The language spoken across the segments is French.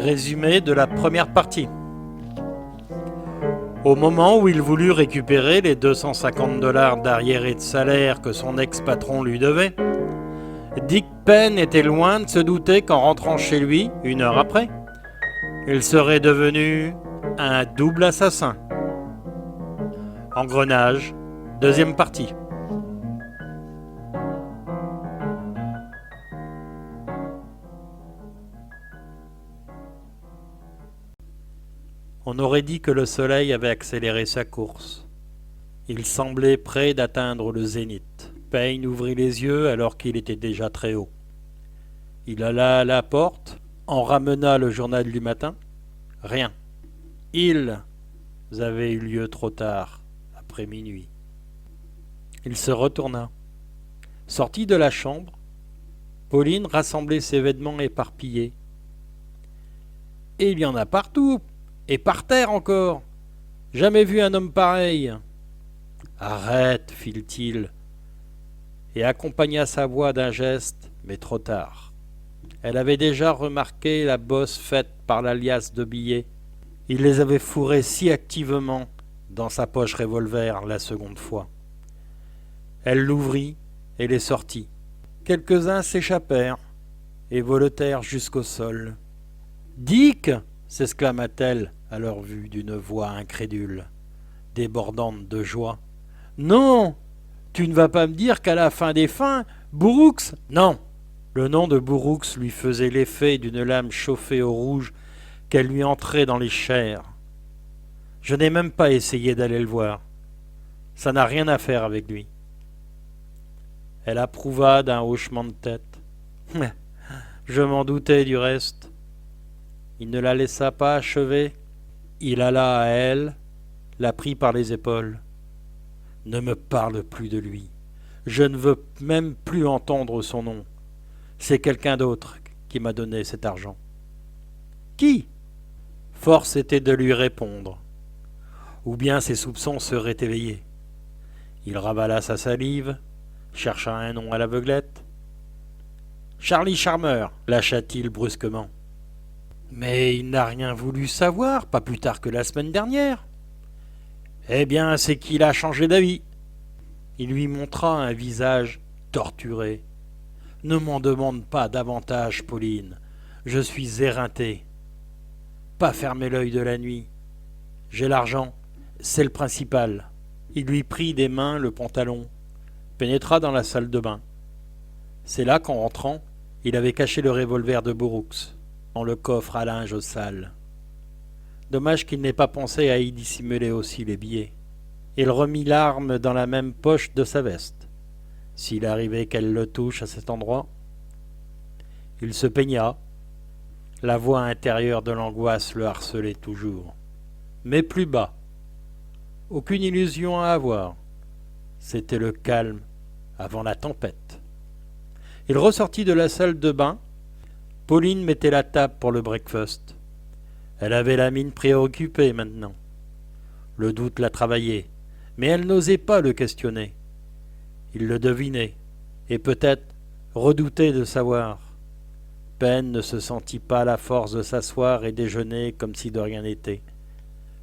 Résumé de la première partie. Au moment où il voulut récupérer les $250 d'arriérés de salaire que son ex-patron lui devait, Dick Penn était loin de se douter qu'en rentrant chez lui, 1 heure après, il serait devenu un double assassin. Engrenage, deuxième partie. On aurait dit que le soleil avait accéléré sa course. Il semblait près d'atteindre le zénith. Payne ouvrit les yeux alors qu'il était déjà très haut. Il alla à la porte, en ramena le journal du matin. Rien. Ils avaient eu lieu trop tard, après minuit. Il se retourna. Sorti de la chambre, Pauline rassemblait ses vêtements éparpillés. Et il y en a partout, et par terre encore. Jamais vu un homme pareil. Arrête, fit-il, et accompagna sa voix d'un geste, mais trop tard. Elle avait déjà remarqué la bosse faite par l'alias de billets. Il les avait fourrés si activement dans sa poche revolver la seconde fois. Elle l'ouvrit et les sortit. Quelques-uns s'échappèrent et voletèrent jusqu'au sol. « Dick !» s'exclama-t-elle à leur vue d'une voix incrédule, débordante de joie. « Non, tu ne vas pas me dire qu'à la fin des fins, Bourrouks !» « Non !» Le nom de Bourrouks lui faisait l'effet d'une lame chauffée au rouge qu'elle lui entrait dans les chairs. « Je n'ai même pas essayé d'aller le voir. Ça n'a rien à faire avec lui. » Elle approuva d'un hochement de tête. « Je m'en doutais du reste. » Il ne la laissa pas achever. Il alla à elle, la prit par les épaules. « Ne me parle plus de lui. Je ne veux même plus entendre son nom. C'est quelqu'un d'autre qui m'a donné cet argent. » « Qui ?» Force était de lui répondre. Ou bien ses soupçons seraient éveillés. Il ravala sa salive, chercha un nom à l'aveuglette. « Charlie Charmer !» lâcha-t-il brusquement. Mais il n'a rien voulu savoir, pas plus tard que la semaine dernière. Eh bien, c'est qu'il a changé d'avis. Il lui montra un visage torturé. Ne m'en demande pas davantage, Pauline. Je suis éreinté. Pas fermer l'œil de la nuit. J'ai l'argent, c'est le principal. Il lui prit des mains le pantalon, pénétra dans la salle de bain. C'est là qu'en rentrant, il avait caché le revolver de Bourrouks dans le coffre à linge sale. Dommage qu'il n'ait pas pensé à y dissimuler aussi les billets. Il remit l'arme dans la même poche de sa veste. S'il arrivait qu'elle le touche à cet endroit. Il se peigna. La voix intérieure de l'angoisse le harcelait toujours. Mais plus bas. Aucune illusion à avoir. C'était le calme avant la tempête. Il ressortit de la salle de bain. Pauline mettait la table pour le breakfast. Elle avait la mine préoccupée maintenant. Le doute la travaillait, mais elle n'osait pas le questionner. Il le devinait, et peut-être redoutait de savoir. Penn ne se sentit pas la force de s'asseoir et déjeuner comme si de rien n'était.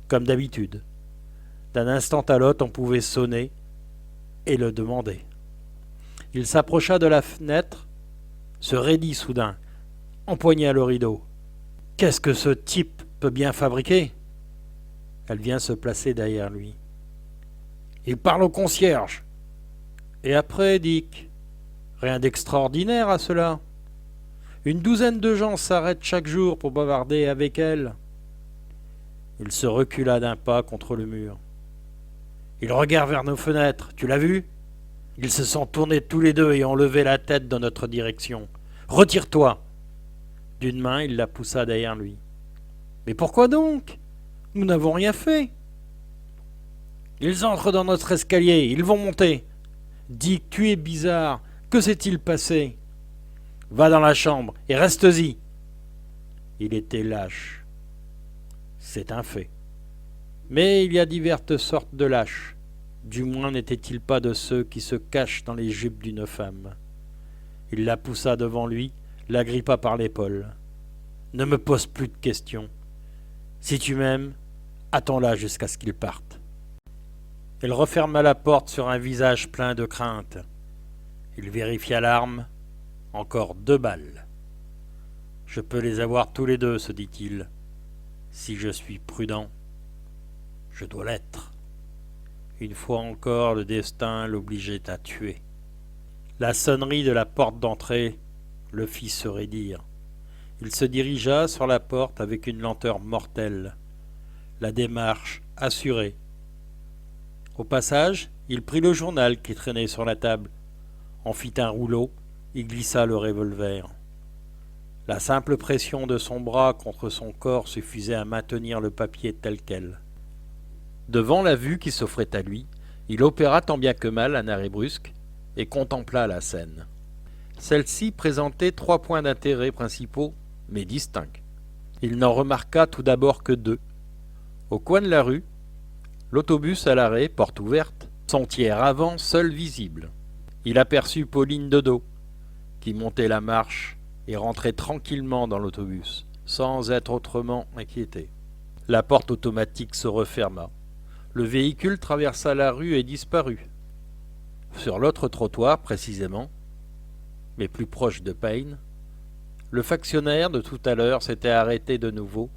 Comme d'habitude. D'un instant à l'autre, on pouvait sonner et le demander. Il s'approcha de la fenêtre, se raidit soudain, empoigna le rideau. « Qu'est-ce que ce type peut bien fabriquer ?» Elle vient se placer derrière lui. « Il parle au concierge. » « Et après, Dick, rien d'extraordinaire à cela. Une douzaine de gens s'arrêtent chaque jour pour bavarder avec elle. » Il se recula d'un pas contre le mur. « Ils regardent vers nos fenêtres, tu l'as vu ? Ils se sont tournés tous les deux et ont levé la tête dans notre direction. Retire-toi !» D'une main, il la poussa derrière lui. « Mais pourquoi donc ? Nous n'avons rien fait. »« Ils entrent dans notre escalier, ils vont monter. » « Dick, tu es bizarre. Que s'est-il passé ? Va dans la chambre et reste-y. » Il était lâche. C'est un fait. Mais il y a diverses sortes de lâches. Du moins n'était-il pas de ceux qui se cachent dans les jupes d'une femme. Il la poussa devant lui, l'agrippa par l'épaule. « Ne me pose plus de questions. Si tu m'aimes, attends-là jusqu'à ce qu'il parte. Elle referma la porte sur un visage plein de crainte. Il vérifia l'arme. Encore 2 balles. Je peux les avoir tous les deux, se dit-il. Si je suis prudent, je dois l'être. Une fois encore, le destin l'obligeait à tuer. La sonnerie de la porte d'entrée le fit se raidir. Il se dirigea sur la porte avec une lenteur mortelle, la démarche assurée. Au passage, il prit le journal qui traînait sur la table, en fit un rouleau, y glissa le revolver. La simple pression de son bras contre son corps suffisait à maintenir le papier tel quel. Devant la vue qui s'offrait à lui, il opéra tant bien que mal un arrêt brusque et contempla la scène. Celle-ci présentait 3 points d'intérêt principaux, mais distincts. Il n'en remarqua tout d'abord que 2. Au coin de la rue, l'autobus à l'arrêt, porte ouverte, son tiers avant seul visible. Il aperçut Pauline de dos, qui montait la marche et rentrait tranquillement dans l'autobus, sans être autrement inquiété. La porte automatique se referma. Le véhicule traversa la rue et disparut. Sur l'autre trottoir, précisément, mais plus proche de Payne, le factionnaire de tout à l'heure s'était arrêté de nouveau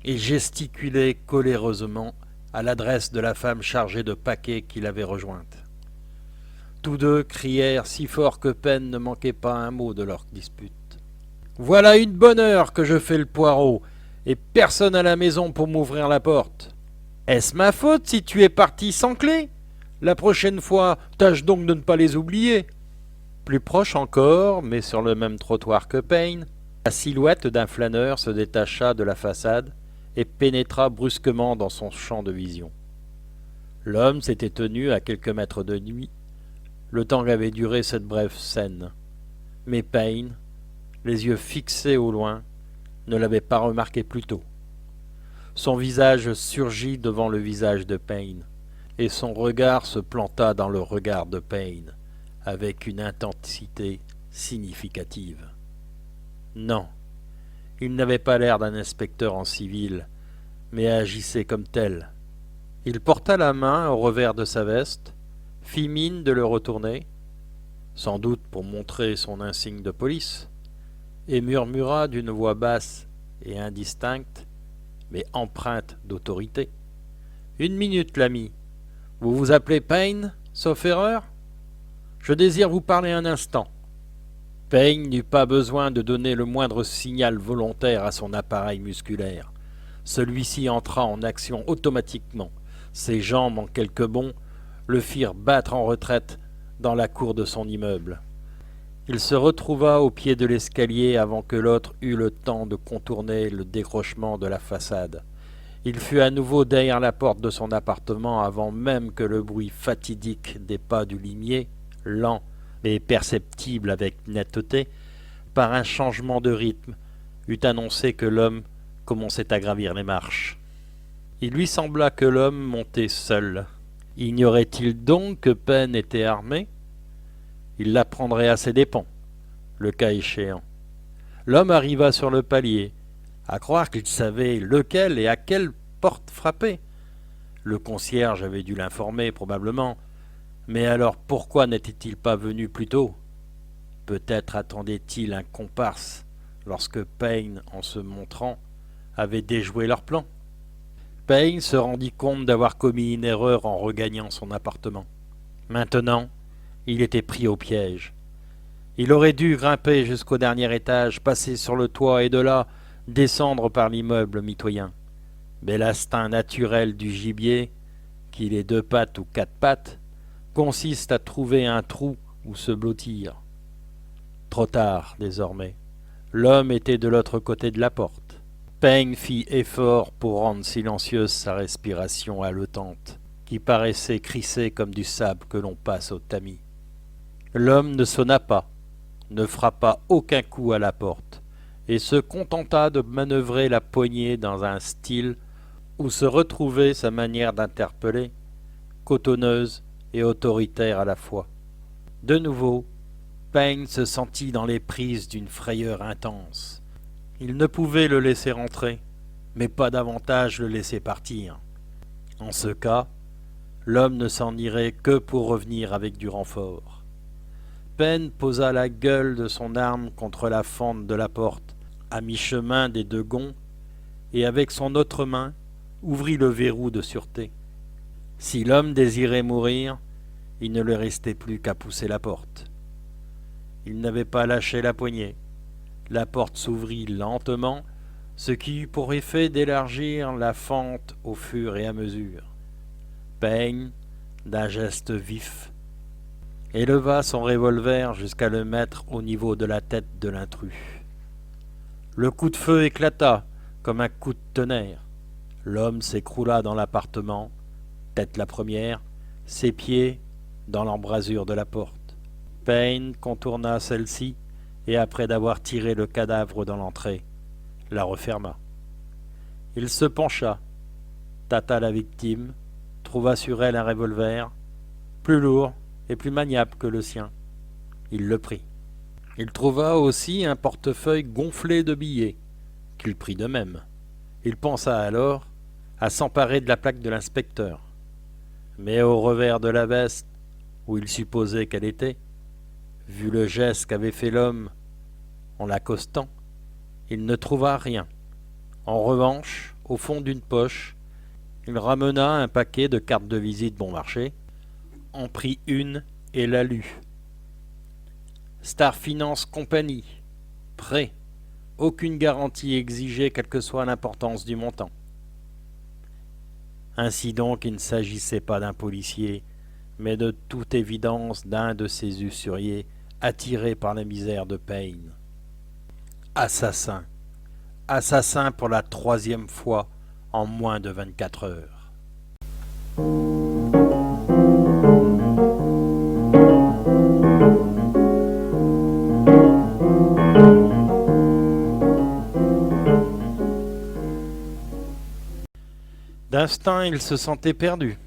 et gesticulait coléreusement à l'adresse de la femme chargée de paquets qu'il avait rejointe. Tous deux crièrent si fort que Payne ne manquait pas un mot de leur dispute. « Voilà une bonne heure que je fais le poireau, et personne à la maison pour m'ouvrir la porte. Est-ce ma faute si tu es parti sans clé? La prochaine fois, tâche donc de ne pas les oublier. » Plus proche encore, mais sur le même trottoir que Payne, la silhouette d'un flâneur se détacha de la façade et pénétra brusquement dans son champ de vision. L'homme s'était tenu à quelques mètres de lui, le temps qu'avait duré cette brève scène. Mais Payne, les yeux fixés au loin, ne l'avait pas remarqué plus tôt. Son visage surgit devant le visage de Payne, et son regard se planta dans le regard de Payne, avec une intensité significative. Non, il n'avait pas l'air d'un inspecteur en civil, mais agissait comme tel. Il porta la main au revers de sa veste, fit mine de le retourner, sans doute pour montrer son insigne de police, et murmura d'une voix basse et indistincte, mais empreinte d'autorité. « Une minute, l'ami. Vous vous appelez Payne, sauf erreur? Je désire vous parler un instant. » Payne n'eut pas besoin de donner le moindre signal volontaire à son appareil musculaire. Celui-ci entra en action automatiquement. Ses jambes, en quelques bonds, le firent battre en retraite dans la cour de son immeuble. Il se retrouva au pied de l'escalier avant que l'autre eût le temps de contourner le décrochement de la façade. Il fut à nouveau derrière la porte de son appartement avant même que le bruit fatidique des pas du limier, lent mais perceptible avec netteté, par un changement de rythme, eût annoncé que l'homme commençait à gravir les marches. Il lui sembla que l'homme montait seul. Ignorait-il donc que Payne était armé? Il l'apprendrait à ses dépens, le cas échéant. L'homme arriva sur le palier, à croire qu'il savait lequel et à quelle porte frapper. Le concierge avait dû l'informer, probablement, mais alors pourquoi n'était-il pas venu plus tôt? Peut-être attendait-il un comparse lorsque Payne, en se montrant, avait déjoué leur plan. Payne se rendit compte d'avoir commis une erreur en regagnant son appartement. Maintenant, il était pris au piège. Il aurait dû grimper jusqu'au dernier étage, passer sur le toit et de là descendre par l'immeuble mitoyen. Mais l'instinct naturel du gibier, qu'il ait 2 pattes ou 4 pattes, consiste à trouver un trou où se blottir. Trop tard, désormais. L'homme était de l'autre côté de la porte. Payne fit effort pour rendre silencieuse sa respiration haletante, qui paraissait crisser comme du sable que l'on passe au tamis. L'homme ne sonna pas, ne frappa aucun coup à la porte, et se contenta de manœuvrer la poignée dans un style où se retrouvait sa manière d'interpeller, cotonneuse et autoritaire à la fois. De nouveau, Payne se sentit dans les prises d'une frayeur intense. Il ne pouvait le laisser rentrer, mais pas davantage le laisser partir. En ce cas, l'homme ne s'en irait que pour revenir avec du renfort. Payne posa la gueule de son arme contre la fente de la porte, à mi-chemin des deux gonds, et avec son autre main ouvrit le verrou de sûreté. Si l'homme désirait mourir, il ne lui restait plus qu'à pousser la porte. Il n'avait pas lâché la poignée. La porte s'ouvrit lentement, ce qui eut pour effet d'élargir la fente au fur et à mesure. Payne, d'un geste vif, éleva son revolver jusqu'à le mettre au niveau de la tête de l'intrus. Le coup de feu éclata comme un coup de tonnerre. L'homme s'écroula dans l'appartement, tête la première, ses pieds dans l'embrasure de la porte. Payne contourna celle-ci et après d'avoir tiré le cadavre dans l'entrée, la referma. Il se pencha, tâta la victime, trouva sur elle un revolver, plus lourd et plus maniable que le sien. Il le prit. Il trouva aussi un portefeuille gonflé de billets, qu'il prit de même. Il pensa alors à s'emparer de la plaque de l'inspecteur. Mais au revers de la veste, où il supposait qu'elle était, vu le geste qu'avait fait l'homme en l'accostant, il ne trouva rien. En revanche, au fond d'une poche, il ramena un paquet de cartes de visite bon marché, en prit une et la lut. Star Finance Company, prêt, aucune garantie exigée quelle que soit l'importance du montant. Ainsi donc, il ne s'agissait pas d'un policier, mais de toute évidence d'un de ces usuriers attirés par la misère de Payne. Assassin. Assassin pour la 3e fois en moins de 24 heures. D'instinct, il se sentait perdu.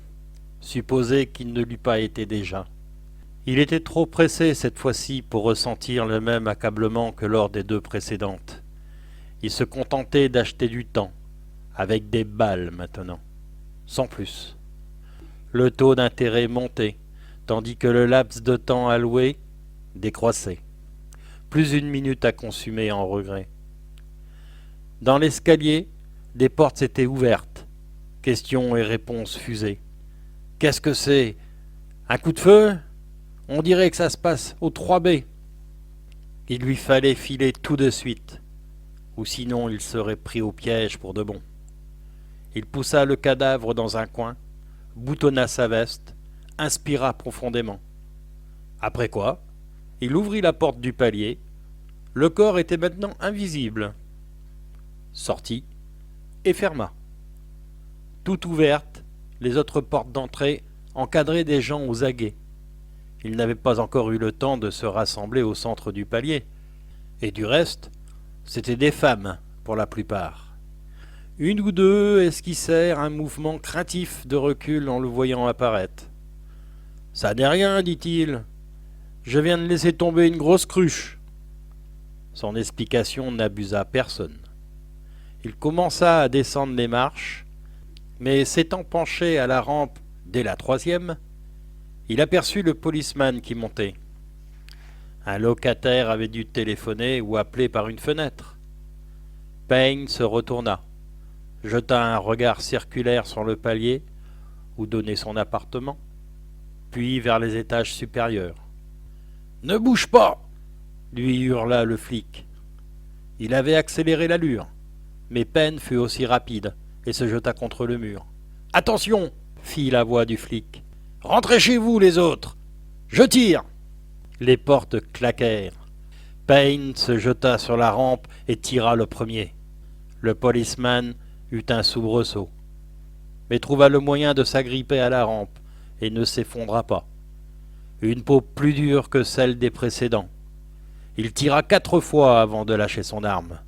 Supposez qu'il ne l'eût pas été déjà. Il était trop pressé cette fois-ci pour ressentir le même accablement que lors des 2 précédentes. Il se contentait d'acheter du temps, avec des balles maintenant, sans plus. Le taux d'intérêt montait, tandis que le laps de temps alloué décroissait. Plus une minute à consumer en regret. Dans l'escalier, des portes s'étaient ouvertes. Questions et réponses fusaient. Qu'est-ce que c'est? Un coup de feu? On dirait que ça se passe au 3B. Il lui fallait filer tout de suite, ou sinon il serait pris au piège pour de bon. Il poussa le cadavre dans un coin, boutonna sa veste, inspira profondément. Après quoi, il ouvrit la porte du palier. Le corps était maintenant invisible. Sortit et ferma. Toutes ouvertes, les autres portes d'entrée encadraient des gens aux aguets. Ils n'avaient pas encore eu le temps de se rassembler au centre du palier. Et du reste, c'étaient des femmes, pour la plupart. Une ou deux esquissèrent un mouvement craintif de recul en le voyant apparaître. « Ça n'est rien, dit-il. Je viens de laisser tomber une grosse cruche. » Son explication n'abusa personne. Il commença à descendre les marches, mais s'étant penché à la rampe dès la 3e, il aperçut le policeman qui montait. Un locataire avait dû téléphoner ou appeler par une fenêtre. Payne se retourna, jeta un regard circulaire sur le palier où donnait son appartement, puis vers les étages supérieurs. « Ne bouge pas !» lui hurla le flic. Il avait accéléré l'allure, mais Payne fut aussi rapide et se jeta contre le mur. « Attention !» fit la voix du flic. « Rentrez chez vous, les autres! Je tire !» Les portes claquèrent. Payne se jeta sur la rampe et tira le premier. Le policeman eut un soubresaut, mais trouva le moyen de s'agripper à la rampe et ne s'effondra pas. Une peau plus dure que celle des précédents. Il tira 4 fois avant de lâcher son arme.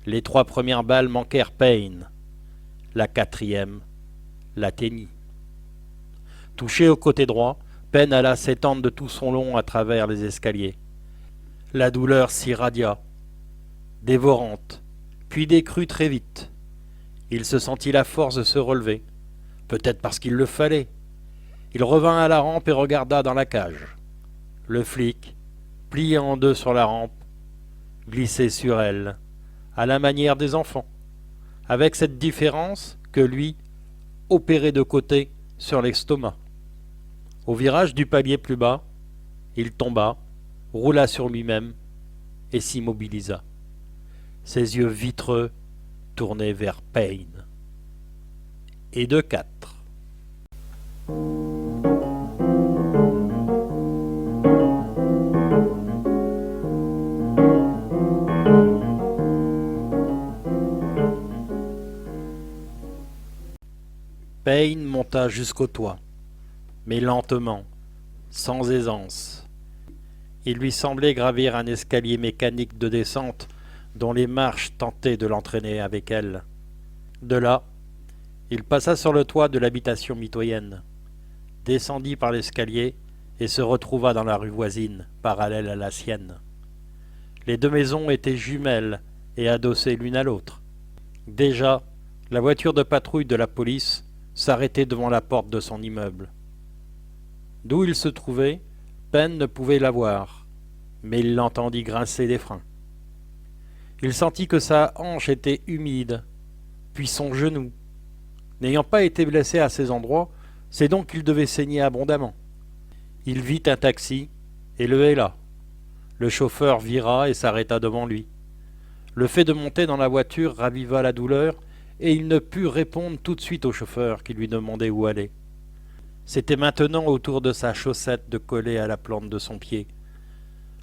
Les 3 premières balles manquèrent Payne. La 4e l'atteignit. Touché au côté droit, Payne alla s'étendre de tout son long à travers les escaliers. La douleur s'irradia, dévorante, puis décrut très vite. Il se sentit la force de se relever, peut-être parce qu'il le fallait. Il revint à la rampe et regarda dans la cage. Le flic, plié en deux sur la rampe, glissait sur elle, à la manière des enfants, avec cette différence que lui opérait de côté sur l'estomac. Au virage du palier plus bas, il tomba, roula sur lui-même et s'immobilisa. Ses yeux vitreux tournés vers Payne. Et de 4. Payne monta jusqu'au toit, mais lentement, sans aisance. Il lui semblait gravir un escalier mécanique de descente dont les marches tentaient de l'entraîner avec elles. De là, il passa sur le toit de l'habitation mitoyenne, descendit par l'escalier et se retrouva dans la rue voisine, parallèle à la sienne. Les deux maisons étaient jumelles et adossées l'une à l'autre. Déjà, la voiture de patrouille de la police s'arrêtait devant la porte de son immeuble. D'où il se trouvait, Payne ne pouvait la voir, mais il l'entendit grincer des freins. Il sentit que sa hanche était humide, puis son genou. N'ayant pas été blessé à ces endroits, c'est donc qu'il devait saigner abondamment. Il vit un taxi et le héla. Le chauffeur vira et s'arrêta devant lui. Le fait de monter dans la voiture raviva la douleur et il ne put répondre tout de suite au chauffeur qui lui demandait où aller. C'était maintenant autour de sa chaussette de coller à la plante de son pied.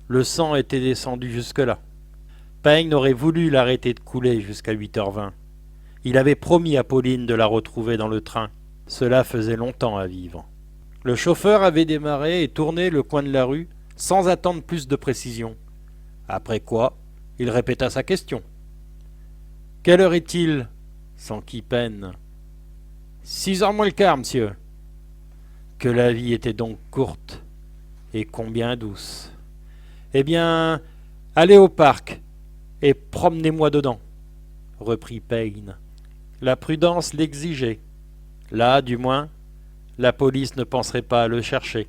Le sang était descendu jusque-là. Payne aurait voulu l'arrêter de couler jusqu'à 8h20. Il avait promis à Pauline de la retrouver dans le train. Cela faisait longtemps à vivre. Le chauffeur avait démarré et tourné le coin de la rue sans attendre plus de précision. Après quoi, il répéta sa question. « Quelle heure est-il » s'enquit Payne. « 6h moins le quart, monsieur. » Que la vie était donc courte et combien douce. Eh bien, allez au parc et promenez-moi dedans, reprit Payne. La prudence l'exigeait. Là, du moins, la police ne penserait pas à le chercher.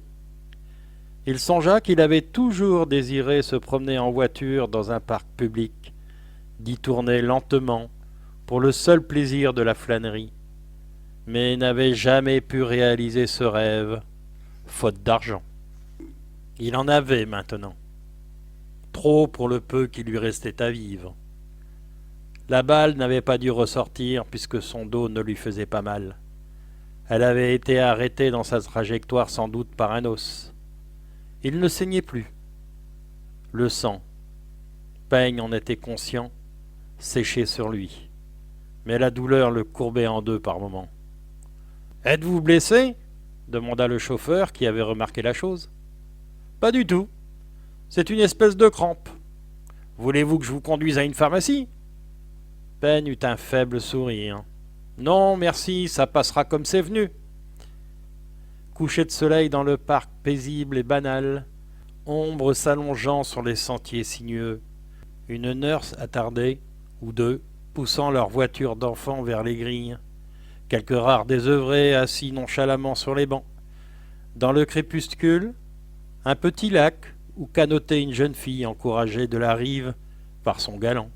Il songea qu'il avait toujours désiré se promener en voiture dans un parc public, d'y tourner lentement, pour le seul plaisir de la flânerie, mais n'avait jamais pu réaliser ce rêve, faute d'argent. Il en avait maintenant, trop pour le peu qui lui restait à vivre. La balle n'avait pas dû ressortir puisque son dos ne lui faisait pas mal. Elle avait été arrêtée dans sa trajectoire sans doute par un os. Il ne saignait plus. Le sang, Payne en était conscient, séchait sur lui. Mais la douleur le courbait en deux par moments. « Êtes-vous blessé ?» demanda le chauffeur qui avait remarqué la chose. « Pas du tout. C'est une espèce de crampe. Voulez-vous que je vous conduise à une pharmacie ?» Payne eut un faible sourire. « Non, merci, ça passera comme c'est venu. » Coucher de soleil dans le parc paisible et banal, ombre s'allongeant sur les sentiers sinueux, une nurse attardée, ou deux, poussant leur voiture d'enfant vers les grilles, quelques rares désœuvrés assis nonchalamment sur les bancs. Dans le crépuscule, un petit lac où canotait une jeune fille encouragée de la rive par son galant.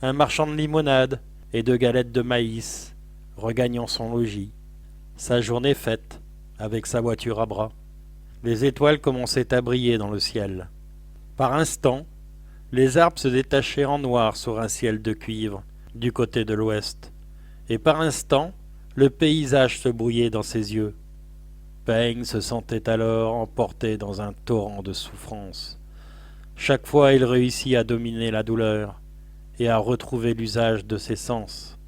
Un marchand de limonade et de galettes de maïs, regagnant son logis, sa journée faite, avec sa voiture à bras. Les étoiles commençaient à briller dans le ciel. Par instants, les arbres se détachaient en noir sur un ciel de cuivre, du côté de l'ouest, et par instants, le paysage se brouillait dans ses yeux. Payne se sentait alors emporté dans un torrent de souffrance. Chaque fois, il réussit à dominer la douleur et à retrouver l'usage de ses sens.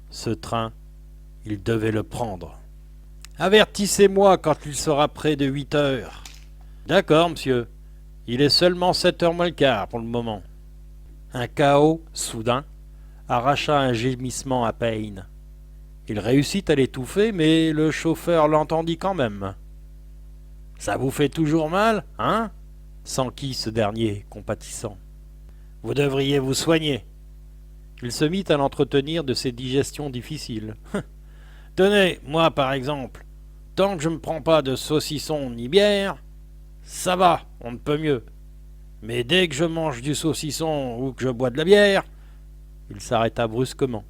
Ce train, il devait le prendre. « Avertissez-moi quand il sera près de 8h. »« D'accord, monsieur. Il est seulement 7h moins le quart pour le moment. » Un chaos, soudain, arracha un gémissement à Payne. Il réussit à l'étouffer, mais le chauffeur l'entendit quand même. « Ça vous fait toujours mal, hein ?» s'enquit ce dernier, compatissant. « Vous devriez vous soigner. » Il se mit à l'entretenir de ses digestions difficiles. Tenez, moi par exemple, tant que je ne me prends pas de saucisson ni bière, ça va, on ne peut mieux. Mais dès que je mange du saucisson ou que je bois de la bière, il s'arrêta brusquement,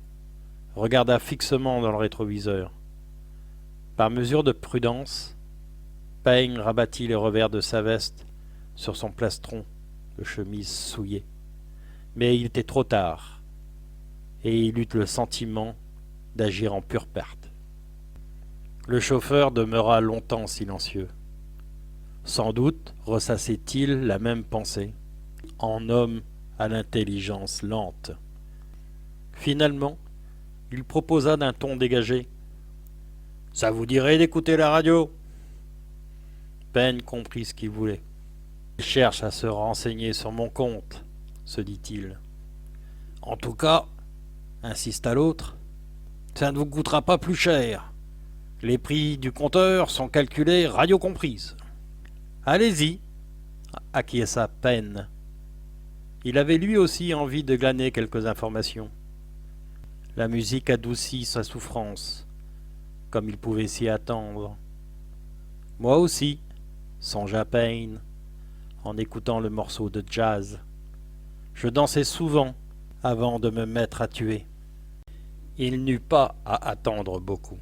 regarda fixement dans le rétroviseur. Par mesure de prudence, Payne rabattit les revers de sa veste sur son plastron de chemise souillé. Mais il était trop tard, et il eut le sentiment d'agir en pure perte. Le chauffeur demeura longtemps silencieux. Sans doute ressassait-il la même pensée, en homme à l'intelligence lente. Finalement, il proposa d'un ton dégagé. « Ça vous dirait d'écouter la radio ?» Payne comprit ce qu'il voulait. « Il cherche à se renseigner sur mon compte, » se dit-il. « En tout cas, insista l'autre, ça ne vous coûtera pas plus cher. Les prix du compteur sont calculés radio comprise. » « Allez-y, » acquiesça Payne. Il avait lui aussi envie de glaner quelques informations. La musique adoucit sa souffrance, comme il pouvait s'y attendre. Moi aussi, songea Payne, en écoutant le morceau de jazz. Je dansais souvent avant de me mettre à tuer. Il n'eut pas à attendre beaucoup.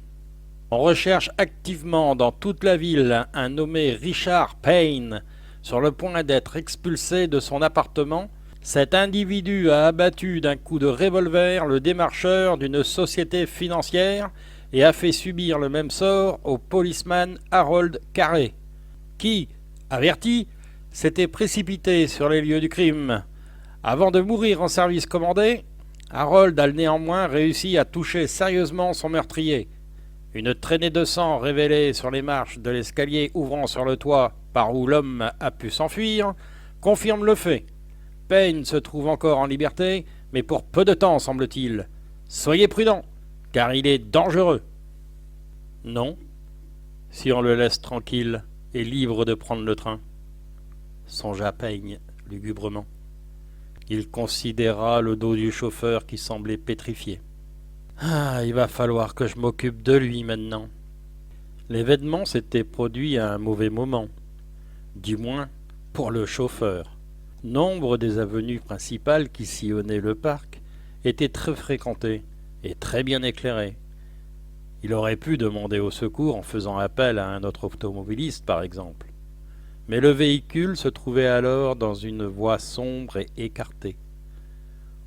On recherche activement dans toute la ville un nommé Richard Payne, sur le point d'être expulsé de son appartement. Cet individu a abattu d'un coup de revolver le démarcheur d'une société financière et a fait subir le même sort au policeman Harold Carey, qui, averti, s'était précipité sur les lieux du crime. Avant de mourir en service commandé, Harold a néanmoins réussi à toucher sérieusement son meurtrier. Une traînée de sang révélée sur les marches de l'escalier ouvrant sur le toit par où l'homme a pu s'enfuir confirme le fait. Payne se trouve encore en liberté, mais pour peu de temps, semble-t-il. Soyez prudents, car il est dangereux. Non, si on le laisse tranquille et libre de prendre le train, songea Payne lugubrement. Il considéra le dos du chauffeur qui semblait pétrifié. Ah, il va falloir que je m'occupe de lui maintenant. L'événement s'était produit à un mauvais moment, du moins pour le chauffeur. Nombre des avenues principales qui sillonnaient le parc étaient très fréquentées et très bien éclairées. Il aurait pu demander au secours en faisant appel à un autre automobiliste, par exemple. Mais le véhicule se trouvait alors dans une voie sombre et écartée,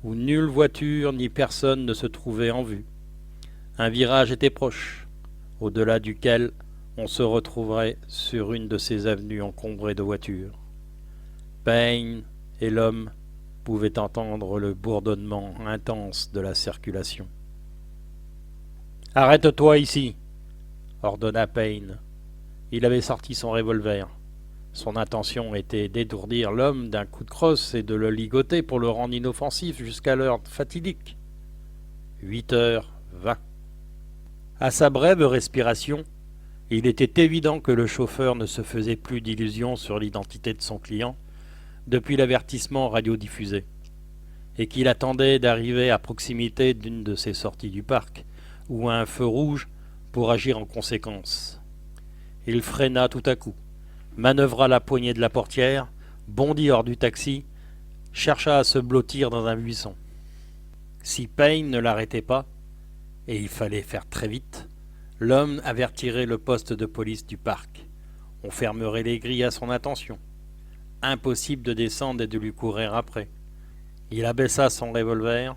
où nulle voiture ni personne ne se trouvait en vue. Un virage était proche, au-delà duquel on se retrouverait sur une de ces avenues encombrées de voitures. Payne et l'homme pouvaient entendre le bourdonnement intense de la circulation. « Arrête-toi ici !» ordonna Payne. Il avait sorti son revolver. Son intention était d'étourdir l'homme d'un coup de crosse et de le ligoter pour le rendre inoffensif jusqu'à l'heure fatidique. 8h20. À sa brève respiration, il était évident que le chauffeur ne se faisait plus d'illusions sur l'identité de son client depuis l'avertissement radiodiffusé, et qu'il attendait d'arriver à proximité d'une de ces sorties du parc, ou à un feu rouge, pour agir en conséquence. Il freina tout à coup, manœuvra la poignée de la portière, bondit hors du taxi, chercha à se blottir dans un buisson. Si Payne ne l'arrêtait pas, et il fallait faire très vite, l'homme avertirait le poste de police du parc. On fermerait les grilles à son attention. Impossible de descendre et de lui courir après. Il abaissa son revolver,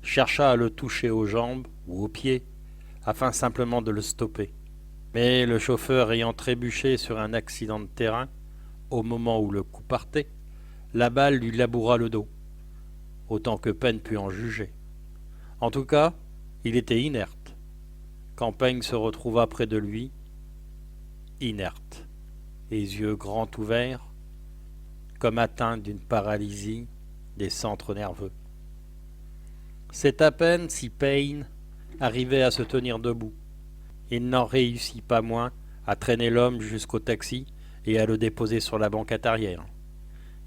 chercha à le toucher aux jambes ou aux pieds, afin simplement de le stopper. Mais le chauffeur ayant trébuché sur un accident de terrain, au moment où le coup partait, la balle lui laboura le dos, autant que Payne put en juger. En tout cas, il était inerte. Quand Payne se retrouva près de lui, inerte, les yeux grands ouverts, comme atteint d'une paralysie des centres nerveux. C'est à peine si Payne arrivait à se tenir debout. Il n'en réussit pas moins à traîner l'homme jusqu'au taxi et à le déposer sur la banquette arrière.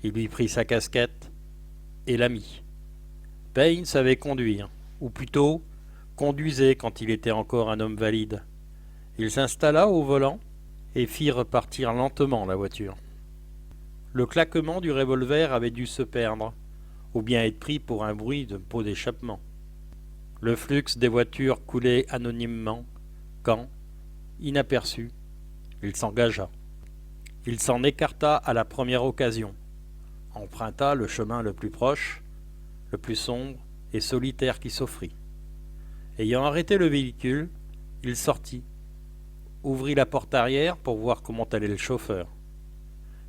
Il lui prit sa casquette et la mit. Payne savait conduire, ou plutôt conduisait quand il était encore un homme valide. Il s'installa au volant et fit repartir lentement la voiture. Le claquement du revolver avait dû se perdre, ou bien être pris pour un bruit de pot d'échappement. Le flux des voitures coulait anonymement quand, inaperçu, il s'engagea. Il s'en écarta à la première occasion, emprunta le chemin le plus proche, le plus sombre et solitaire qui s'offrit. Ayant arrêté le véhicule, il sortit, ouvrit la porte arrière pour voir comment allait le chauffeur.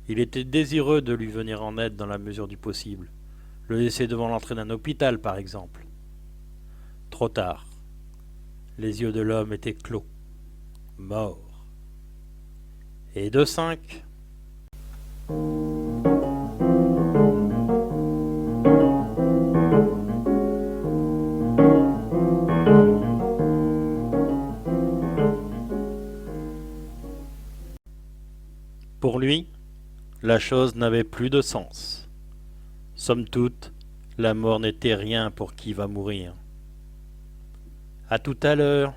Il était désireux de lui venir en aide dans la mesure du possible, le laisser devant l'entrée d'un hôpital par exemple. Trop tard. Les yeux de l'homme étaient clos, mort. Et de 5. Pour lui, la chose n'avait plus de sens. Somme toute, la mort n'était rien pour qui va mourir. À tout à l'heure,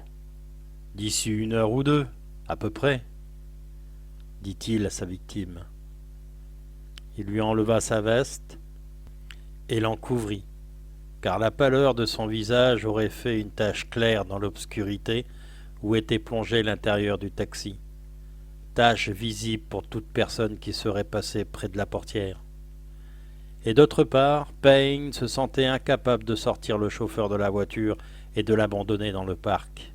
d'ici 1 heure ou 2, à peu près, dit-il à sa victime. Il lui enleva sa veste et l'en couvrit, car la pâleur de son visage aurait fait une tache claire dans l'obscurité où était plongé l'intérieur du taxi, tache visible pour toute personne qui serait passée près de la portière. Et d'autre part, Payne se sentait incapable de sortir le chauffeur de la voiture et de l'abandonner dans le parc.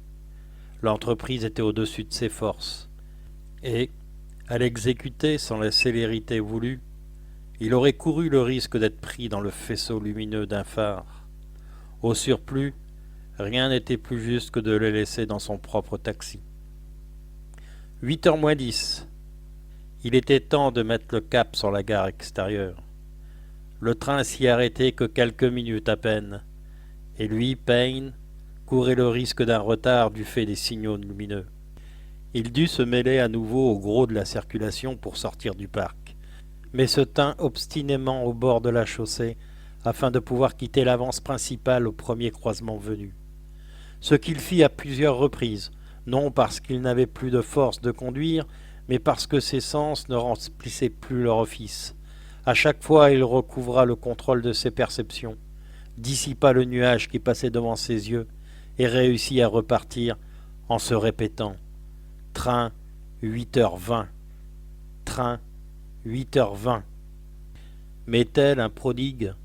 L'entreprise était au-dessus de ses forces, et, à l'exécuter sans la célérité voulue, il aurait couru le risque d'être pris dans le faisceau lumineux d'un phare. Au surplus, rien n'était plus juste que de le laisser dans son propre taxi. 8h moins 10. Il était temps de mettre le cap sur la gare extérieure. Le train s'y arrêtait que quelques minutes à peine, et lui, Payne, courait le risque d'un retard du fait des signaux lumineux. Il dut se mêler à nouveau au gros de la circulation pour sortir du parc, mais se tint obstinément au bord de la chaussée afin de pouvoir quitter l'avance principale au premier croisement venu. Ce qu'il fit à plusieurs reprises, non parce qu'il n'avait plus de force de conduire, mais parce que ses sens ne remplissaient plus leur office. À chaque fois, il recouvra le contrôle de ses perceptions, dissipa le nuage qui passait devant ses yeux et réussit à repartir en se répétant « Train 8h20, train 8h20 ». Mais tel un prodigue,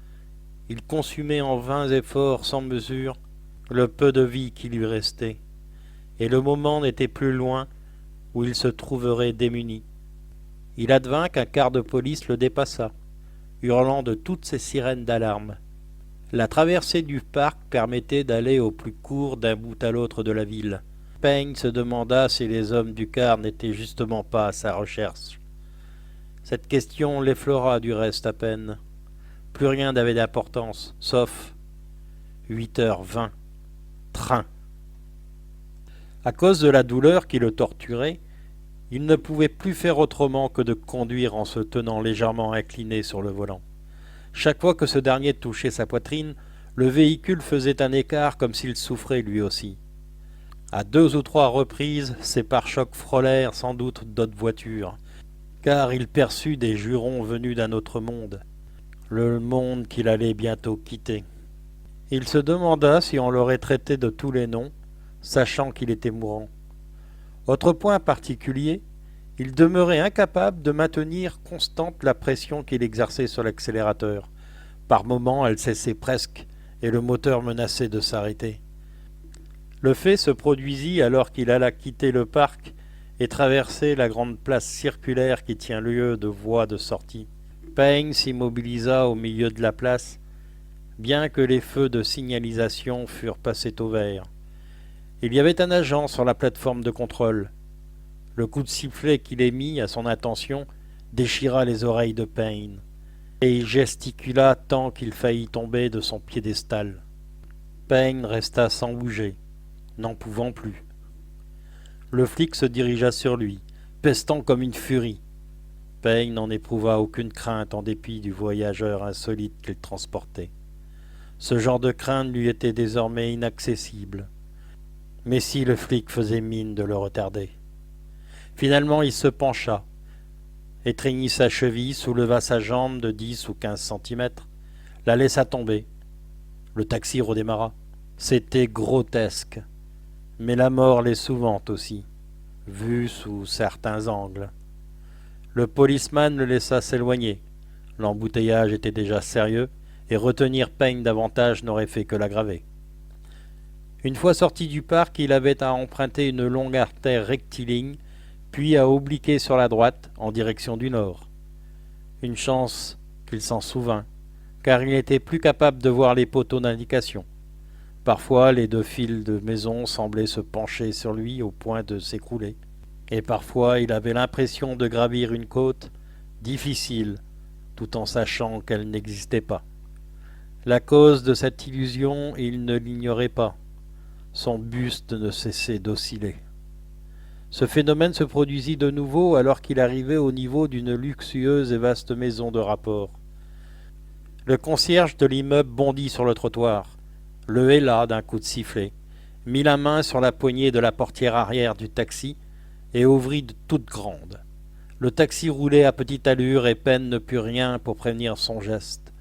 il consumait en vains efforts sans mesure le peu de vie qui lui restait, et le moment n'était plus loin où il se trouverait démuni. Il advint qu'un quart de police le dépassa, hurlant de toutes ses sirènes d'alarme. La traversée du parc permettait d'aller au plus court d'un bout à l'autre de la ville. Payne se demanda si les hommes du quart n'étaient justement pas à sa recherche. Cette question l'effleura du reste à peine. Plus rien n'avait d'importance, sauf 8h20, train. À cause de la douleur qui le torturait, il ne pouvait plus faire autrement que de conduire en se tenant légèrement incliné sur le volant. Chaque fois que ce dernier touchait sa poitrine, le véhicule faisait un écart comme s'il souffrait lui aussi. À 2 ou 3 reprises, ses pare-chocs frôlèrent sans doute d'autres voitures, car il perçut des jurons venus d'un autre monde, le monde qu'il allait bientôt quitter. Il se demanda si on l'aurait traité de tous les noms, sachant qu'il était mourant. Autre point particulier, il demeurait incapable de maintenir constante la pression qu'il exerçait sur l'accélérateur. Par moments, elle cessait presque, et le moteur menaçait de s'arrêter. Le fait se produisit alors qu'il alla quitter le parc et traverser la grande place circulaire qui tient lieu de voie de sortie. Payne s'immobilisa au milieu de la place, bien que les feux de signalisation furent passés au vert. Il y avait un agent sur la plateforme de contrôle. Le coup de sifflet qu'il émit à son intention déchira les oreilles de Payne, et il gesticula tant qu'il faillit tomber de son piédestal. Payne resta sans bouger, n'en pouvant plus. Le flic se dirigea sur lui, pestant comme une furie. Payne n'en éprouva aucune crainte en dépit du voyageur insolite qu'il transportait. Ce genre de crainte lui était désormais inaccessible. Mais si le flic faisait mine de le retarder. Finalement, il se pencha, étreignit sa cheville, souleva sa jambe de 10 ou 15 centimètres, la laissa tomber. Le taxi redémarra. C'était grotesque, mais la mort l'est souvent aussi, vue sous certains angles. Le policeman le laissa s'éloigner. L'embouteillage était déjà sérieux, et retenir Payne davantage n'aurait fait que l'aggraver. Une fois sorti du parc, il avait à emprunter une longue artère rectiligne, puis à obliquer sur la droite, en direction du nord. Une chance qu'il s'en souvint, car il n'était plus capable de voir les poteaux d'indication. Parfois, les 2 fils de maison semblaient se pencher sur lui au point de s'écrouler, et parfois il avait l'impression de gravir une côte difficile, tout en sachant qu'elle n'existait pas. La cause de cette illusion, il ne l'ignorait pas. Son buste ne cessait d'osciller. Ce phénomène se produisit de nouveau alors qu'il arrivait au niveau d'une luxueuse et vaste maison de rapport. Le concierge de l'immeuble bondit sur le trottoir, le héla d'un coup de sifflet, mit la main sur la poignée de la portière arrière du taxi et ouvrit de toute grande. Le taxi roulait à petite allure et Payne ne put rien pour prévenir son geste.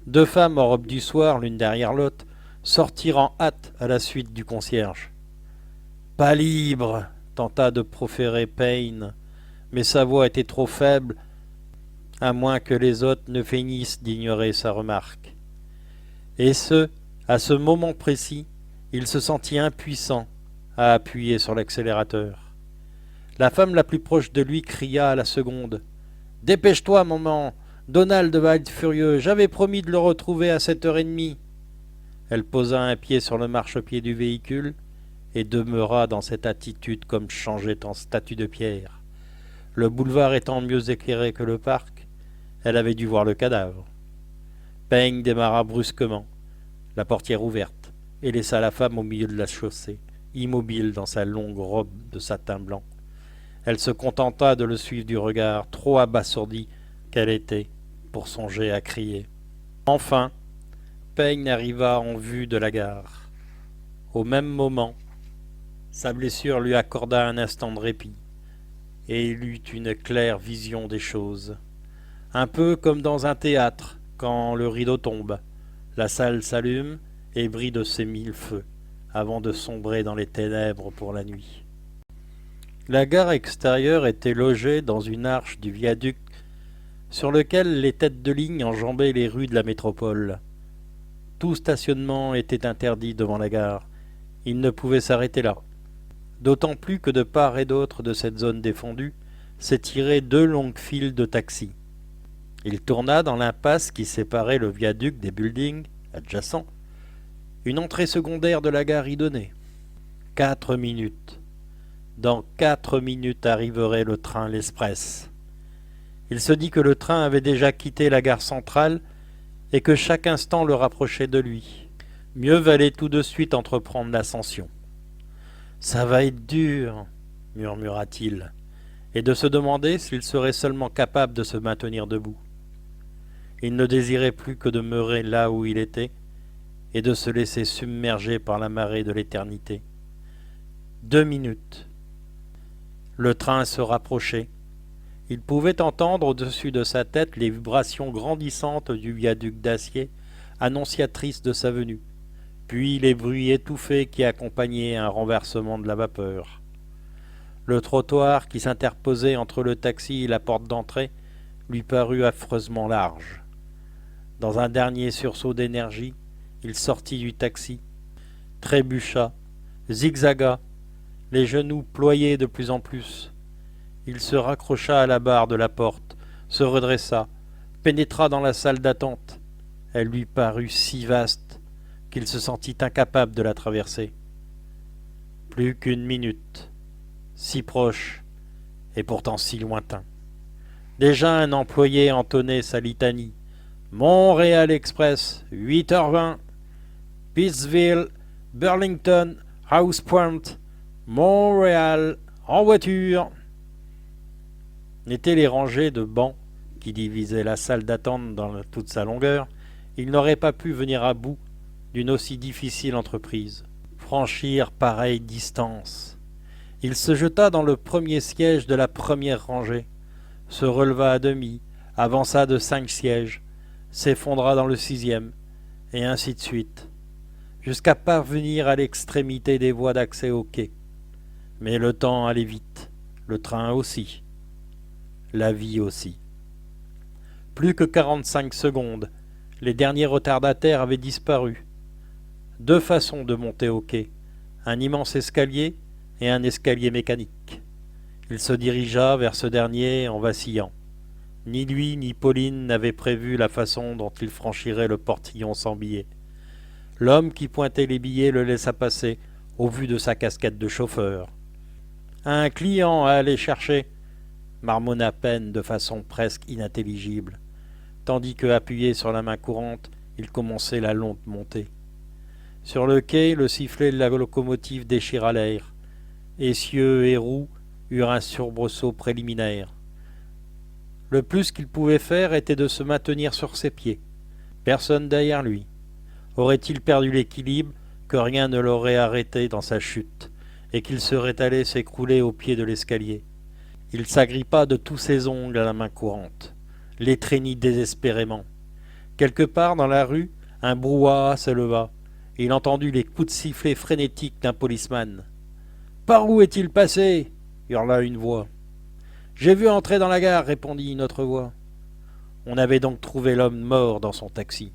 2 femmes en robe du soir, l'une derrière l'autre, sortirent en hâte à la suite du concierge. « Pas libre !» tenta de proférer Payne, mais sa voix était trop faible, à moins que les autres ne feignissent d'ignorer sa remarque. Et à ce moment précis, il se sentit impuissant à appuyer sur l'accélérateur. La femme la plus proche de lui cria à la seconde. « Dépêche-toi, maman! Donald va être furieux, j'avais promis de le retrouver à 7h30. » Elle posa un pied sur le marchepied du véhicule et demeura dans cette attitude comme changée en statue de pierre. Le boulevard étant mieux éclairé que le parc, elle avait dû voir le cadavre. Payne démarra brusquement, la portière ouverte, et laissa la femme au milieu de la chaussée, immobile dans sa longue robe de satin blanc. Elle se contenta de le suivre du regard, trop abasourdie qu'elle était pour songer à crier. Enfin, Payne arriva en vue de la gare. Au même moment, sa blessure lui accorda un instant de répit, et il eut une claire vision des choses. Un peu comme dans un théâtre, quand le rideau tombe, la salle s'allume et brille de ses 1000 feux, avant de sombrer dans les ténèbres pour la nuit. La gare extérieure était logée dans une arche du viaduc sur lequel les têtes de ligne enjambaient les rues de la métropole. Tout stationnement était interdit devant la gare. Il ne pouvait s'arrêter là. D'autant plus que de part et d'autre de cette zone défendue s'étiraient 2 longues files de taxis. Il tourna dans l'impasse qui séparait le viaduc des buildings adjacents. Une entrée secondaire de la gare y donnait. 4 minutes. Dans 4 minutes arriverait le train l'Express. Il se dit que le train avait déjà quitté la gare centrale et que chaque instant le rapprochait de lui. Mieux valait tout de suite entreprendre l'ascension. « Ça va être dur » murmura-t-il, et de se demander s'il serait seulement capable de se maintenir debout. Il ne désirait plus que de demeurer là où il était et de se laisser submerger par la marée de l'éternité. 2 minutes. Le train se rapprochait. Il pouvait entendre au-dessus de sa tête les vibrations grandissantes du viaduc d'acier, annonciatrices de sa venue, puis les bruits étouffés qui accompagnaient un renversement de la vapeur. Le trottoir qui s'interposait entre le taxi et la porte d'entrée lui parut affreusement large. Dans un dernier sursaut d'énergie, il sortit du taxi, trébucha, zigzaga, les genoux ployés de plus en plus. Il se raccrocha à la barre de la porte, se redressa, pénétra dans la salle d'attente. Elle lui parut si vaste qu'il se sentit incapable de la traverser. Plus qu'1 minute, si proche et pourtant si lointain. Déjà un employé entonnait sa litanie. Montréal Express, 8h20, Pittsville, Burlington, House Point, Montréal, en voiture. N'étaient les rangées de bancs qui divisaient la salle d'attente dans toute sa longueur Il n'aurait pas pu venir à bout d'une aussi difficile entreprise. Franchir pareille distance. Il se jeta dans le premier siège de la première rangée, se releva à demi, avança de 5 sièges, s'effondra dans le 6e, et ainsi de suite, jusqu'à parvenir à l'extrémité des voies d'accès au quai. Mais le temps allait vite, le train aussi, la vie aussi. Plus que 45 secondes, les derniers retardataires avaient disparu. 2 façons de monter au quai, un immense escalier et un escalier mécanique. Il se dirigea vers ce dernier en vacillant. Ni lui ni Pauline n'avaient prévu la façon dont il franchirait le portillon sans billets. L'homme qui pointait les billets le laissa passer au vu de sa casquette de chauffeur. « Un client à aller chercher !» marmonna Pen de façon presque inintelligible, tandis que, appuyé sur la main courante, il commençait la longue montée. Sur le quai, le sifflet de la locomotive déchira l'air. Essieux et roues eurent un soubresaut préliminaire. Le plus qu'il pouvait faire était de se maintenir sur ses pieds. Personne derrière lui. Aurait-il perdu l'équilibre que rien ne l'aurait arrêté dans sa chute et qu'il serait allé s'écrouler au pied de l'escalier? Il s'agrippa de tous ses ongles à la main courante, l'étreignit désespérément. Quelque part dans la rue, un brouhaha s'éleva, et il entendit les coups de sifflet frénétiques d'un policeman. « Par où est-il passé ?» hurla une voix. « J'ai vu entrer dans la gare » répondit une autre voix. On avait donc trouvé l'homme mort dans son taxi.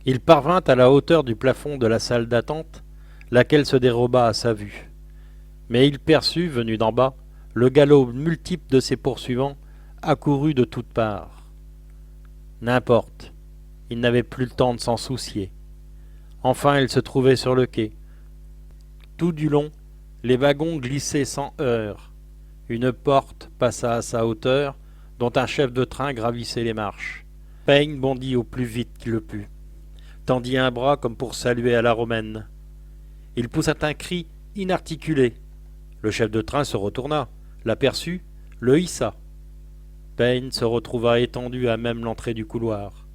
Il parvint à la hauteur du plafond de la salle d'attente, laquelle se déroba à sa vue. Mais il perçut, venu d'en bas, le galop multiple de ses poursuivants, accourus de toutes parts. N'importe, il n'avait plus le temps de s'en soucier. Enfin, il se trouvait sur le quai. Tout du long, les wagons glissaient sans heurts. Une porte passa à sa hauteur, dont un chef de train gravissait les marches. Payne bondit au plus vite qu'il le put, tendit un bras comme pour saluer à la romaine. Il poussa un cri inarticulé. Le chef de train se retourna, l'aperçut, le hissa. Payne se retrouva étendu à même l'entrée du couloir.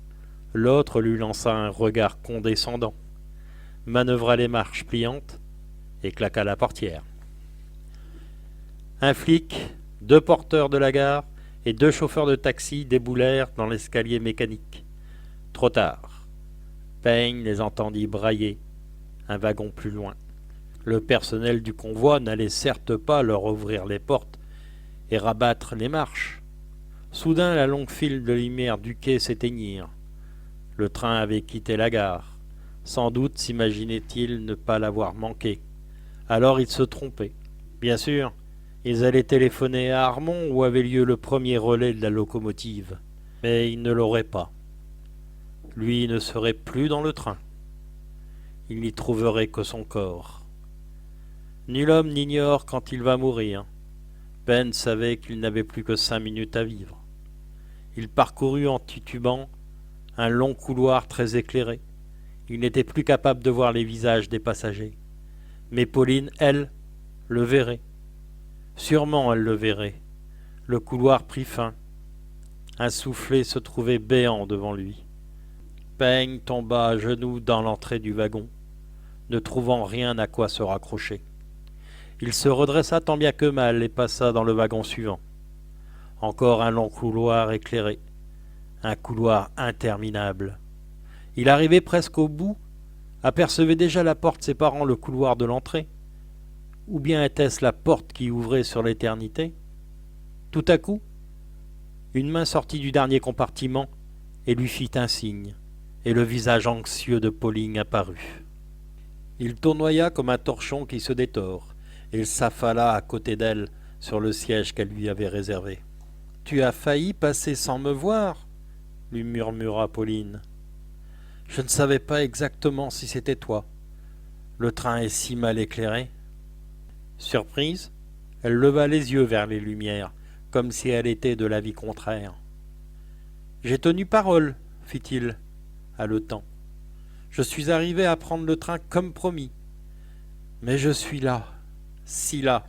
L'autre lui lança un regard condescendant, manœuvra les marches pliantes et claqua la portière. Un flic, 2 porteurs de la gare et 2 chauffeurs de taxi déboulèrent dans l'escalier mécanique. Trop tard. Payne les entendit brailler, un wagon plus loin. Le personnel du convoi n'allait certes pas leur ouvrir les portes et rabattre les marches. Soudain, la longue file de lumière du quai s'éteignirent. Le train avait quitté la gare. Sans doute s'imaginait-il ne pas l'avoir manqué. Alors il se trompait. Bien sûr, ils allaient téléphoner à Armont où avait lieu le premier relais de la locomotive. Mais ils ne l'auraient pas. Lui ne serait plus dans le train. Il n'y trouverait que son corps. Nul homme n'ignore quand il va mourir. Ben savait qu'il n'avait plus que 5 minutes à vivre. Il parcourut en titubant un long couloir très éclairé. Il n'était plus capable de voir les visages des passagers. Mais Pauline, elle, le verrait. Sûrement elle le verrait. Le couloir prit fin. Un soufflet se trouvait béant devant lui. Payne tomba à genoux dans l'entrée du wagon, ne trouvant rien à quoi se raccrocher. Il se redressa tant bien que mal et passa dans le wagon suivant. Encore un long couloir éclairé, un couloir interminable. Il arrivait presque au bout, apercevait déjà la porte séparant le couloir de l'entrée. Ou bien était-ce la porte qui ouvrait sur l'éternité? Tout à coup, une main sortit du dernier compartiment et lui fit un signe, et le visage anxieux de Pauline apparut. Il tournoya comme un torchon qui se détord, et il s'affala à côté d'elle sur le siège qu'elle lui avait réservé. « Tu as failli passer sans me voir ?» lui murmura Pauline. « Je ne savais pas exactement si c'était toi. Le train est si mal éclairé. » Surprise, elle leva les yeux vers les lumières, comme si elle était de l'avis contraire. « J'ai tenu parole, » fit-il, haletant. « Je suis arrivé à prendre le train comme promis. Mais je suis là, si là,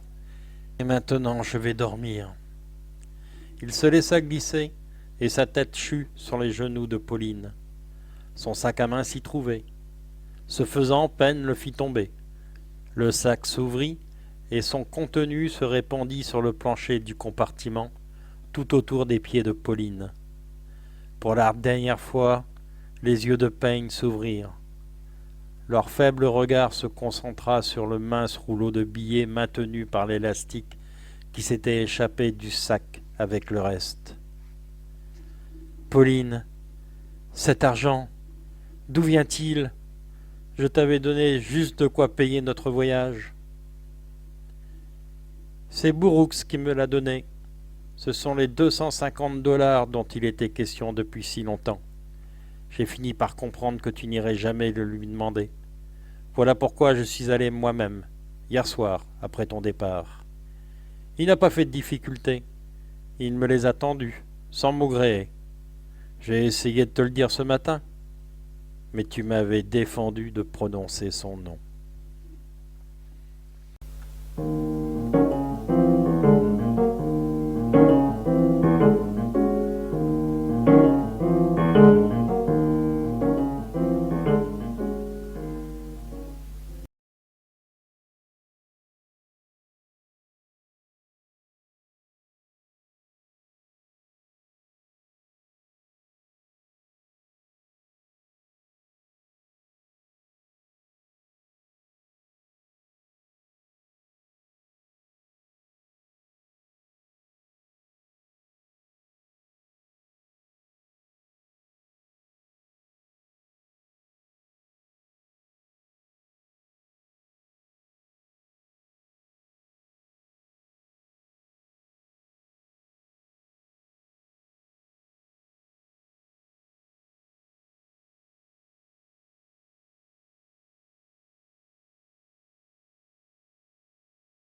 et maintenant je vais dormir. » Il se laissa glisser, et sa tête chut sur les genoux de Pauline. Son sac à main s'y trouvait. Ce faisant, Pen le fit tomber. Le sac s'ouvrit et son contenu se répandit sur le plancher du compartiment, tout autour des pieds de Pauline. Pour la dernière fois, les yeux de Payne s'ouvrirent. Leur faible regard se concentra sur le mince rouleau de billets maintenu par l'élastique qui s'était échappé du sac avec le reste. « Pauline, cet argent, d'où vient-il ? Je t'avais donné juste de quoi payer notre voyage. » « C'est Burroughs qui me l'a donné. Ce sont les 250 $ dont il était question depuis si longtemps. J'ai fini par comprendre que tu n'irais jamais le lui demander. Voilà pourquoi je suis allé moi-même, hier soir, après ton départ. Il n'a pas fait de difficulté. Il me les a tendus, sans maugréer. J'ai essayé de te le dire ce matin, mais tu m'avais défendu de prononcer son nom.